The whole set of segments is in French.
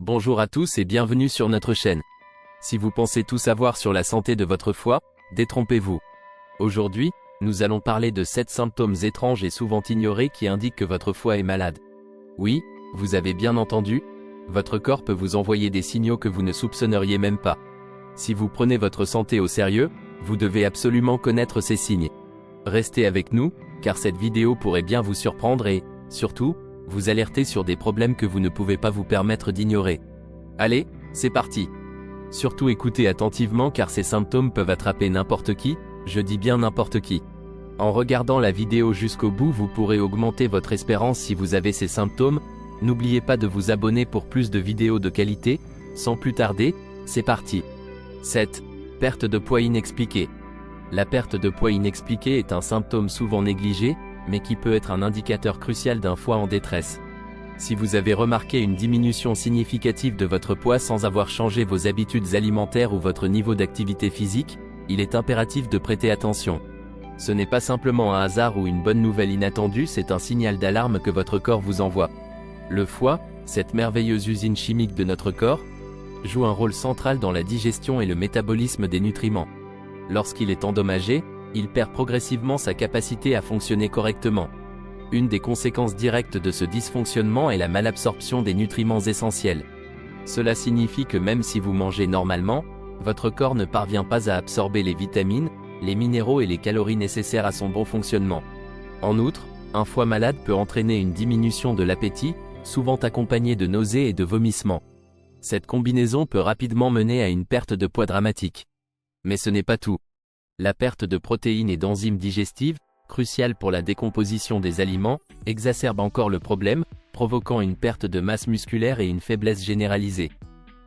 Bonjour à tous et bienvenue sur notre chaîne. Si vous pensez tout savoir sur la santé de votre foie, détrompez-vous. Aujourd'hui, nous allons parler de 7 symptômes étranges et souvent ignorés qui indiquent que votre foie est malade. Oui, vous avez bien entendu, votre corps peut vous envoyer des signaux que vous ne soupçonneriez même pas. Si vous prenez votre santé au sérieux, vous devez absolument connaître ces signes. Restez avec nous, car cette vidéo pourrait bien vous surprendre et, surtout, vous alerter sur des problèmes que vous ne pouvez pas vous permettre d'ignorer. Allez, c'est parti! Surtout écoutez attentivement car ces symptômes peuvent attraper n'importe qui, je dis bien n'importe qui. En regardant la vidéo jusqu'au bout vous pourrez augmenter votre espérance si vous avez ces symptômes. N'oubliez pas de vous abonner pour plus de vidéos de qualité. Sans plus tarder, c'est parti. 7. Perte de poids inexpliquée. La perte de poids inexpliquée est un symptôme souvent négligé, mais qui peut être un indicateur crucial d'un foie en détresse. Si vous avez remarqué une diminution significative de votre poids sans avoir changé vos habitudes alimentaires ou votre niveau d'activité physique, il est impératif de prêter attention. Ce n'est pas simplement un hasard ou une bonne nouvelle inattendue, c'est un signal d'alarme que votre corps vous envoie. Le foie, cette merveilleuse usine chimique de notre corps, joue un rôle central dans la digestion et le métabolisme des nutriments. Lorsqu'il est endommagé, il perd progressivement sa capacité à fonctionner correctement. Une des conséquences directes de ce dysfonctionnement est la malabsorption des nutriments essentiels. Cela signifie que même si vous mangez normalement, votre corps ne parvient pas à absorber les vitamines, les minéraux et les calories nécessaires à son bon fonctionnement. En outre, un foie malade peut entraîner une diminution de l'appétit, souvent accompagnée de nausées et de vomissements. Cette combinaison peut rapidement mener à une perte de poids dramatique. Mais ce n'est pas tout. La perte de protéines et d'enzymes digestives, cruciales pour la décomposition des aliments, exacerbe encore le problème, provoquant une perte de masse musculaire et une faiblesse généralisée.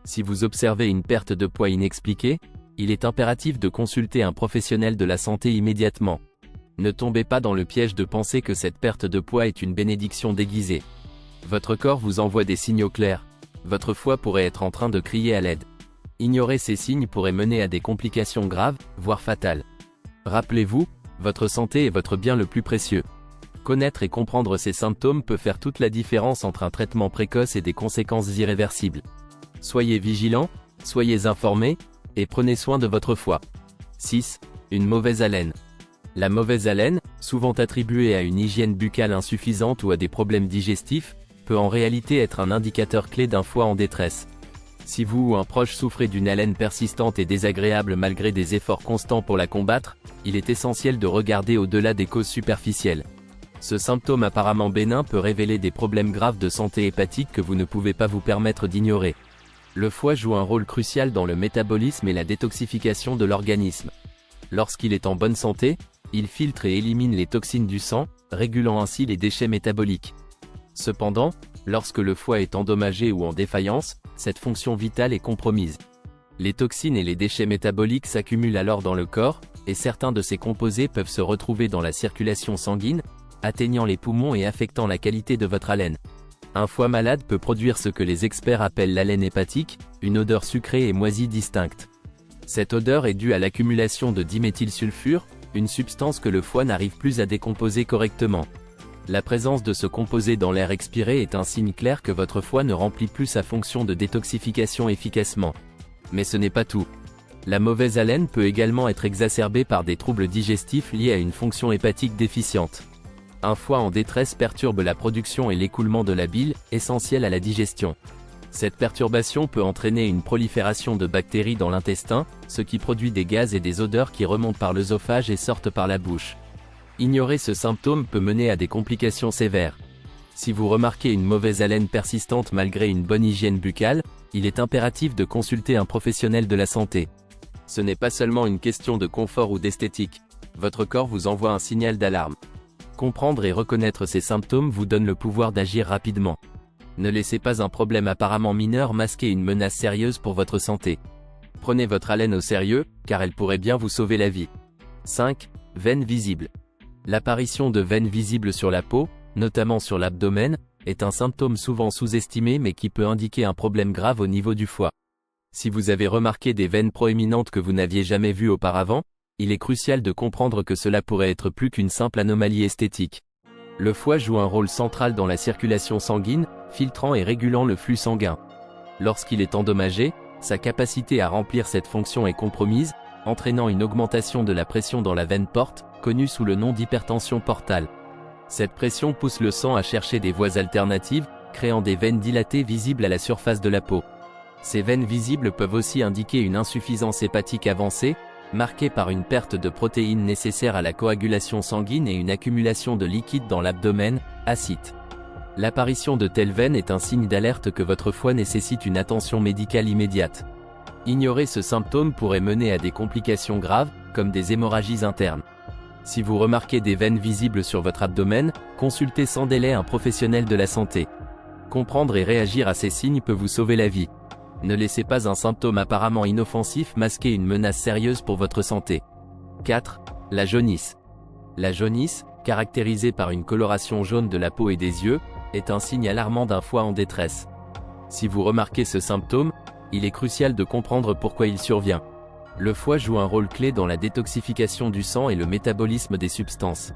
Si vous observez une perte de poids inexpliquée, il est impératif de consulter un professionnel de la santé immédiatement. Ne tombez pas dans le piège de penser que cette perte de poids est une bénédiction déguisée. Votre corps vous envoie des signaux clairs. Votre foie pourrait être en train de crier à l'aide. Ignorer ces signes pourrait mener à des complications graves, voire fatales. Rappelez-vous, votre santé est votre bien le plus précieux. Connaître et comprendre ces symptômes peut faire toute la différence entre un traitement précoce et des conséquences irréversibles. Soyez vigilants, soyez informés, et prenez soin de votre foie. 6. Une mauvaise haleine. La mauvaise haleine, souvent attribuée à une hygiène buccale insuffisante ou à des problèmes digestifs, peut en réalité être un indicateur clé d'un foie en détresse. Si vous ou un proche souffrez d'une haleine persistante et désagréable malgré des efforts constants pour la combattre, il est essentiel de regarder au-delà des causes superficielles. Ce symptôme apparemment bénin peut révéler des problèmes graves de santé hépatique que vous ne pouvez pas vous permettre d'ignorer. Le foie joue un rôle crucial dans le métabolisme et la détoxification de l'organisme. Lorsqu'il est en bonne santé, il filtre et élimine les toxines du sang, régulant ainsi les déchets métaboliques. Cependant, lorsque le foie est endommagé ou en défaillance, cette fonction vitale est compromise. Les toxines et les déchets métaboliques s'accumulent alors dans le corps, et certains de ces composés peuvent se retrouver dans la circulation sanguine, atteignant les poumons et affectant la qualité de votre haleine. Un foie malade peut produire ce que les experts appellent l'haleine hépatique, une odeur sucrée et moisie distincte. Cette odeur est due à l'accumulation de diméthylsulfure, une substance que le foie n'arrive plus à décomposer correctement. La présence de ce composé dans l'air expiré est un signe clair que votre foie ne remplit plus sa fonction de détoxification efficacement. Mais ce n'est pas tout. La mauvaise haleine peut également être exacerbée par des troubles digestifs liés à une fonction hépatique déficiente. Un foie en détresse perturbe la production et l'écoulement de la bile, essentielle à la digestion. Cette perturbation peut entraîner une prolifération de bactéries dans l'intestin, ce qui produit des gaz et des odeurs qui remontent par l'œsophage et sortent par la bouche. Ignorer ce symptôme peut mener à des complications sévères. Si vous remarquez une mauvaise haleine persistante malgré une bonne hygiène buccale, il est impératif de consulter un professionnel de la santé. Ce n'est pas seulement une question de confort ou d'esthétique. Votre corps vous envoie un signal d'alarme. Comprendre et reconnaître ces symptômes vous donne le pouvoir d'agir rapidement. Ne laissez pas un problème apparemment mineur masquer une menace sérieuse pour votre santé. Prenez votre haleine au sérieux, car elle pourrait bien vous sauver la vie. 5. Veines visibles. L'apparition de veines visibles sur la peau, notamment sur l'abdomen, est un symptôme souvent sous-estimé mais qui peut indiquer un problème grave au niveau du foie. Si vous avez remarqué des veines proéminentes que vous n'aviez jamais vues auparavant, il est crucial de comprendre que cela pourrait être plus qu'une simple anomalie esthétique. Le foie joue un rôle central dans la circulation sanguine, filtrant et régulant le flux sanguin. Lorsqu'il est endommagé, sa capacité à remplir cette fonction est compromise, entraînant une augmentation de la pression dans la veine porte, connue sous le nom d'hypertension portale. Cette pression pousse le sang à chercher des voies alternatives, créant des veines dilatées visibles à la surface de la peau. Ces veines visibles peuvent aussi indiquer une insuffisance hépatique avancée, marquée par une perte de protéines nécessaires à la coagulation sanguine et une accumulation de liquide dans l'abdomen, ascites. L'apparition de telles veines est un signe d'alerte que votre foie nécessite une attention médicale immédiate. Ignorer ce symptôme pourrait mener à des complications graves, comme des hémorragies internes. Si vous remarquez des veines visibles sur votre abdomen, consultez sans délai un professionnel de la santé. Comprendre et réagir à ces signes peut vous sauver la vie. Ne laissez pas un symptôme apparemment inoffensif masquer une menace sérieuse pour votre santé. 4. La jaunisse. La jaunisse, caractérisée par une coloration jaune de la peau et des yeux, est un signe alarmant d'un foie en détresse. Si vous remarquez ce symptôme, il est crucial de comprendre pourquoi il survient. Le foie joue un rôle clé dans la détoxification du sang et le métabolisme des substances.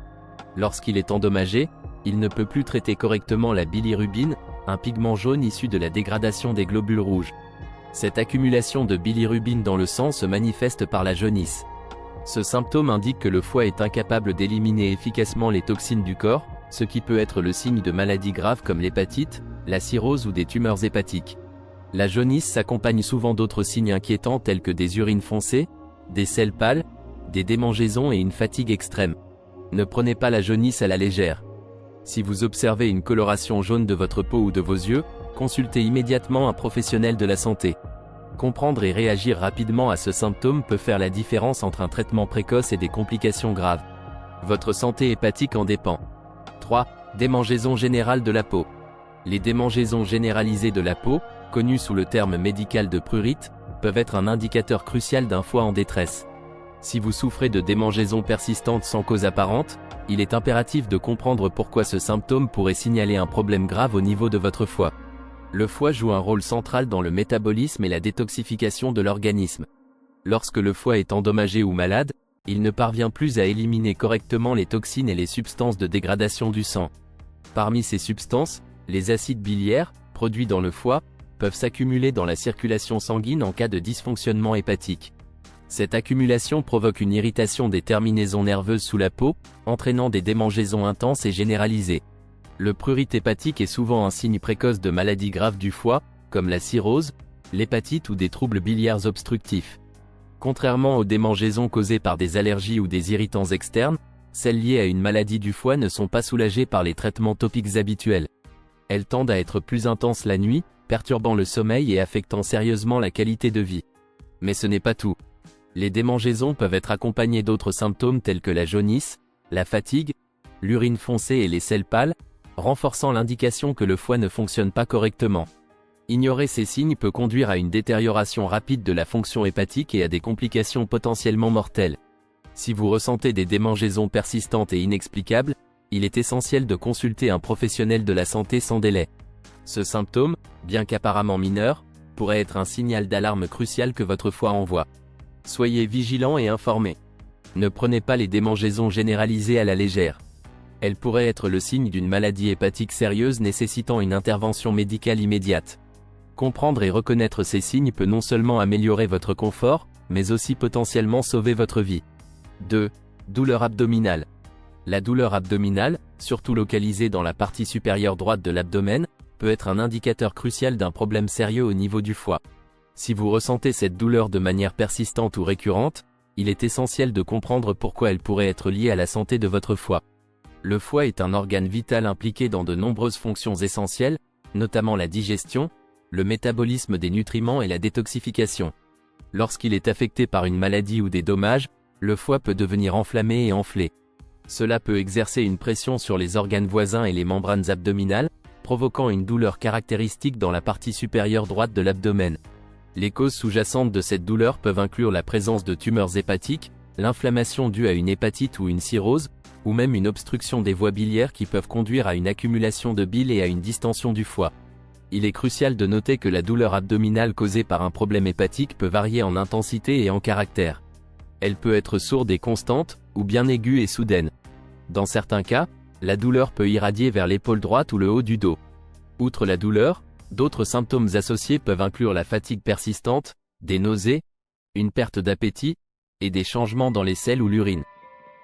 Lorsqu'il est endommagé, il ne peut plus traiter correctement la bilirubine, un pigment jaune issu de la dégradation des globules rouges. Cette accumulation de bilirubine dans le sang se manifeste par la jaunisse. Ce symptôme indique que le foie est incapable d'éliminer efficacement les toxines du corps, ce qui peut être le signe de maladies graves comme l'hépatite, la cirrhose ou des tumeurs hépatiques. La jaunisse s'accompagne souvent d'autres signes inquiétants tels que des urines foncées, des selles pâles, des démangeaisons et une fatigue extrême. Ne prenez pas la jaunisse à la légère. Si vous observez une coloration jaune de votre peau ou de vos yeux, consultez immédiatement un professionnel de la santé. Comprendre et réagir rapidement à ce symptôme peut faire la différence entre un traitement précoce et des complications graves. Votre santé hépatique en dépend. 3. Démangeaison générale de la peau. Les démangeaisons généralisées de la peau, connues sous le terme médical de prurite, peuvent être un indicateur crucial d'un foie en détresse. Si vous souffrez de démangeaisons persistantes sans cause apparente, il est impératif de comprendre pourquoi ce symptôme pourrait signaler un problème grave au niveau de votre foie. Le foie joue un rôle central dans le métabolisme et la détoxification de l'organisme. Lorsque le foie est endommagé ou malade, il ne parvient plus à éliminer correctement les toxines et les substances de dégradation du sang. Parmi ces substances, les acides biliaires, produits dans le foie, peuvent s'accumuler dans la circulation sanguine en cas de dysfonctionnement hépatique. Cette accumulation provoque une irritation des terminaisons nerveuses sous la peau, entraînant des démangeaisons intenses et généralisées. Le prurite hépatique est souvent un signe précoce de maladies graves du foie, comme la cirrhose, l'hépatite ou des troubles biliaires obstructifs. Contrairement aux démangeaisons causées par des allergies ou des irritants externes, celles liées à une maladie du foie ne sont pas soulagées par les traitements topiques habituels. Elles tendent à être plus intenses la nuit, perturbant le sommeil et affectant sérieusement la qualité de vie. Mais ce n'est pas tout. Les démangeaisons peuvent être accompagnées d'autres symptômes tels que la jaunisse, la fatigue, l'urine foncée et les selles pâles, renforçant l'indication que le foie ne fonctionne pas correctement. Ignorer ces signes peut conduire à une détérioration rapide de la fonction hépatique et à des complications potentiellement mortelles. Si vous ressentez des démangeaisons persistantes et inexplicables, il est essentiel de consulter un professionnel de la santé sans délai. Ce symptôme, bien qu'apparemment mineur, pourrait être un signal d'alarme crucial que votre foie envoie. Soyez vigilant et informé. Ne prenez pas les démangeaisons généralisées à la légère. Elles pourraient être le signe d'une maladie hépatique sérieuse nécessitant une intervention médicale immédiate. Comprendre et reconnaître ces signes peut non seulement améliorer votre confort, mais aussi potentiellement sauver votre vie. 2. Douleur abdominale. La douleur abdominale, surtout localisée dans la partie supérieure droite de l'abdomen, peut être un indicateur crucial d'un problème sérieux au niveau du foie. Si vous ressentez cette douleur de manière persistante ou récurrente, il est essentiel de comprendre pourquoi elle pourrait être liée à la santé de votre foie. Le foie est un organe vital impliqué dans de nombreuses fonctions essentielles, notamment la digestion, le métabolisme des nutriments et la détoxification. Lorsqu'il est affecté par une maladie ou des dommages, le foie peut devenir enflammé et enflé. Cela peut exercer une pression sur les organes voisins et les membranes abdominales, provoquant une douleur caractéristique dans la partie supérieure droite de l'abdomen. Les causes sous-jacentes de cette douleur peuvent inclure la présence de tumeurs hépatiques, l'inflammation due à une hépatite ou une cirrhose, ou même une obstruction des voies biliaires qui peuvent conduire à une accumulation de bile et à une distension du foie. Il est crucial de noter que la douleur abdominale causée par un problème hépatique peut varier en intensité et en caractère. Elle peut être sourde et constante, ou bien aiguë et soudaine. Dans certains cas, la douleur peut irradier vers l'épaule droite ou le haut du dos. Outre la douleur, D'autres symptômes associés peuvent inclure la fatigue persistante, des nausées, une perte d'appétit, et des changements dans les selles ou l'urine.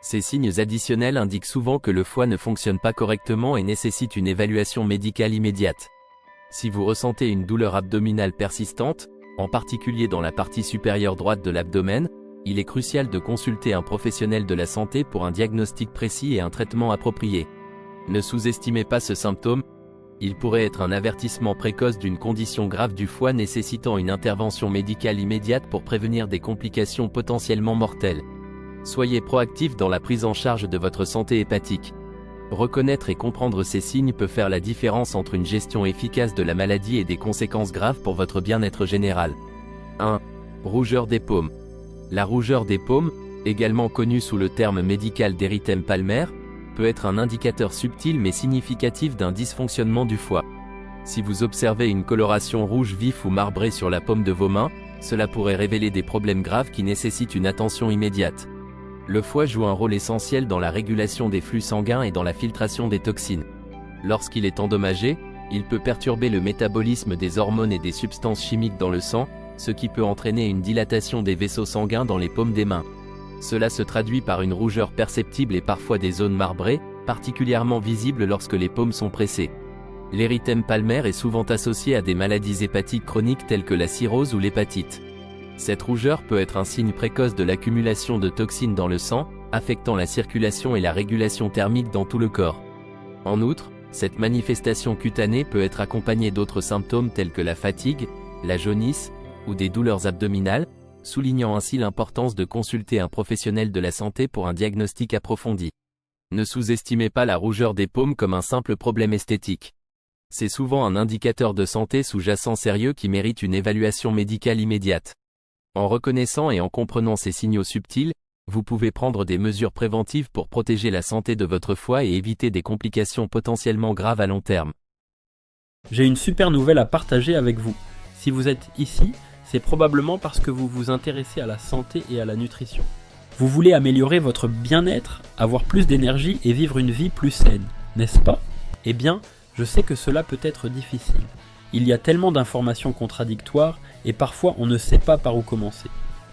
Ces signes additionnels indiquent souvent que le foie ne fonctionne pas correctement et nécessite une évaluation médicale immédiate. Si vous ressentez une douleur abdominale persistante, en particulier dans la partie supérieure droite de l'abdomen, il est crucial de consulter un professionnel de la santé pour un diagnostic précis et un traitement approprié. Ne sous-estimez pas ce symptôme, il pourrait être un avertissement précoce d'une condition grave du foie nécessitant une intervention médicale immédiate pour prévenir des complications potentiellement mortelles. Soyez proactif dans la prise en charge de votre santé hépatique. Reconnaître et comprendre ces signes peut faire la différence entre une gestion efficace de la maladie et des conséquences graves pour votre bien-être général. 1. Rougeur des paumes. La rougeur des paumes, également connue sous le terme médical d'érythème palmaire, peut être un indicateur subtil mais significatif d'un dysfonctionnement du foie. Si vous observez une coloration rouge vif ou marbrée sur la paume de vos mains, cela pourrait révéler des problèmes graves qui nécessitent une attention immédiate. Le foie joue un rôle essentiel dans la régulation des flux sanguins et dans la filtration des toxines. Lorsqu'il est endommagé, il peut perturber le métabolisme des hormones et des substances chimiques dans le sang, ce qui peut entraîner une dilatation des vaisseaux sanguins dans les paumes des mains. Cela se traduit par une rougeur perceptible et parfois des zones marbrées, particulièrement visibles lorsque les paumes sont pressées. L'érythème palmaire est souvent associé à des maladies hépatiques chroniques telles que la cirrhose ou l'hépatite. Cette rougeur peut être un signe précoce de l'accumulation de toxines dans le sang, affectant la circulation et la régulation thermique dans tout le corps. En outre, cette manifestation cutanée peut être accompagnée d'autres symptômes tels que la fatigue, la jaunisse, ou des douleurs abdominales, soulignant ainsi l'importance de consulter un professionnel de la santé pour un diagnostic approfondi. Ne sous-estimez pas la rougeur des paumes comme un simple problème esthétique. C'est souvent un indicateur de santé sous-jacent sérieux qui mérite une évaluation médicale immédiate. En reconnaissant et en comprenant ces signaux subtils, vous pouvez prendre des mesures préventives pour protéger la santé de votre foie et éviter des complications potentiellement graves à long terme. J'ai une super nouvelle à partager avec vous. Si vous êtes ici, c'est probablement parce que vous vous intéressez à la santé et à la nutrition. Vous voulez améliorer votre bien-être, avoir plus d'énergie et vivre une vie plus saine, n'est-ce pas? Eh bien, je sais que cela peut être difficile. Il y a tellement d'informations contradictoires et parfois on ne sait pas par où commencer.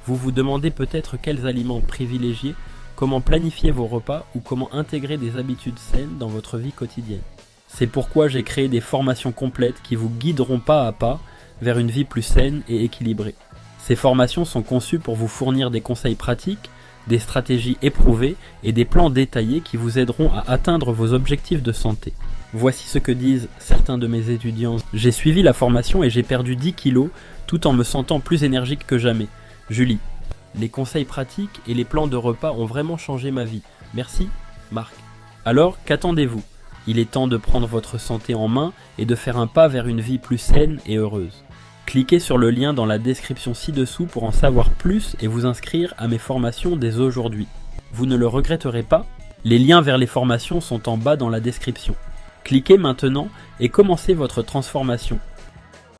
Vous vous demandez peut-être quels aliments privilégier, comment planifier vos repas ou comment intégrer des habitudes saines dans votre vie quotidienne. C'est pourquoi j'ai créé des formations complètes qui vous guideront pas à pas vers une vie plus saine et équilibrée. Ces formations sont conçues pour vous fournir des conseils pratiques, des stratégies éprouvées et des plans détaillés qui vous aideront à atteindre vos objectifs de santé. Voici ce que disent certains de mes étudiants. J'ai suivi la formation et j'ai perdu 10 kilos tout en me sentant plus énergique que jamais. Julie, les conseils pratiques et les plans de repas ont vraiment changé ma vie. Merci, Marc. Alors, qu'attendez-vous? Il est temps de prendre votre santé en main et de faire un pas vers une vie plus saine et heureuse. Cliquez sur le lien dans la description ci-dessous pour en savoir plus et vous inscrire à mes formations dès aujourd'hui. Vous ne le regretterez pas? Les liens vers les formations sont en bas dans la description. Cliquez maintenant et commencez votre transformation.